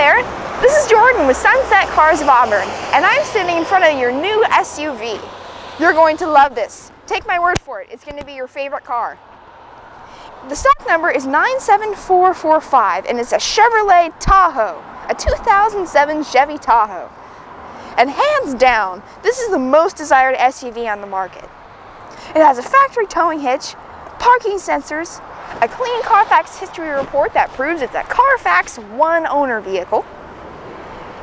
there, this is Jordan with Sunset Cars of Auburn, and I'm sitting in front of your new SUV. You're going to love this. Take my word for it, it's going to be your favorite car. The stock number is 97445, and it's a Chevrolet Tahoe, a 2007 Chevy Tahoe. And hands down, this is the most desired SUV on the market. It has a factory towing hitch, parking sensors, a clean Carfax history report that proves it's a Carfax one-owner vehicle,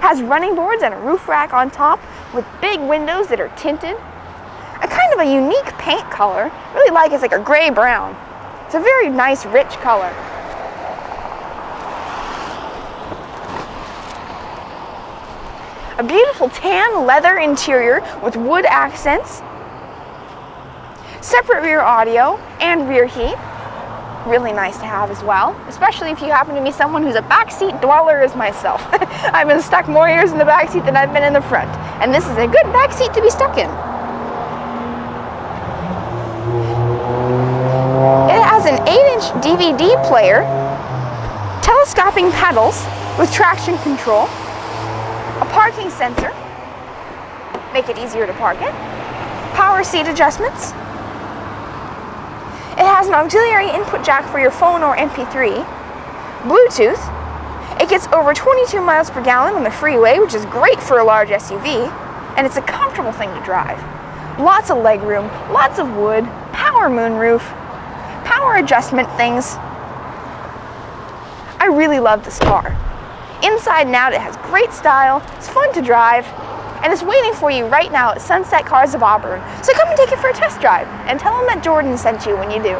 has running boards and a roof rack on top with big windows that are tinted, a kind of a unique paint color, really like it's like a gray-brown. It's a very nice, rich color. A beautiful tan leather interior with wood accents, separate rear audio and rear heat. Really nice to have as well, especially if you happen to be someone who's a backseat dweller as myself. I've been stuck more years in the backseat than I've been in the front, and this is a good backseat to be stuck in. It has an 8-inch DVD player, telescoping pedals with traction control, a parking sensor, make it easier to park it, power seat adjustments. It has an auxiliary input jack for your phone or MP3, Bluetooth. It gets over 22 miles per gallon on the freeway, which is great for a large SUV, and it's a comfortable thing to drive. Lots of legroom, lots of wood, power moonroof, power adjustment things. I really love this car. Inside and out, it has great style, it's fun to drive, and it's waiting for you right now at Sunset Cars of Auburn. So come and take it for a test drive, and tell them that Jordan sent you when you do.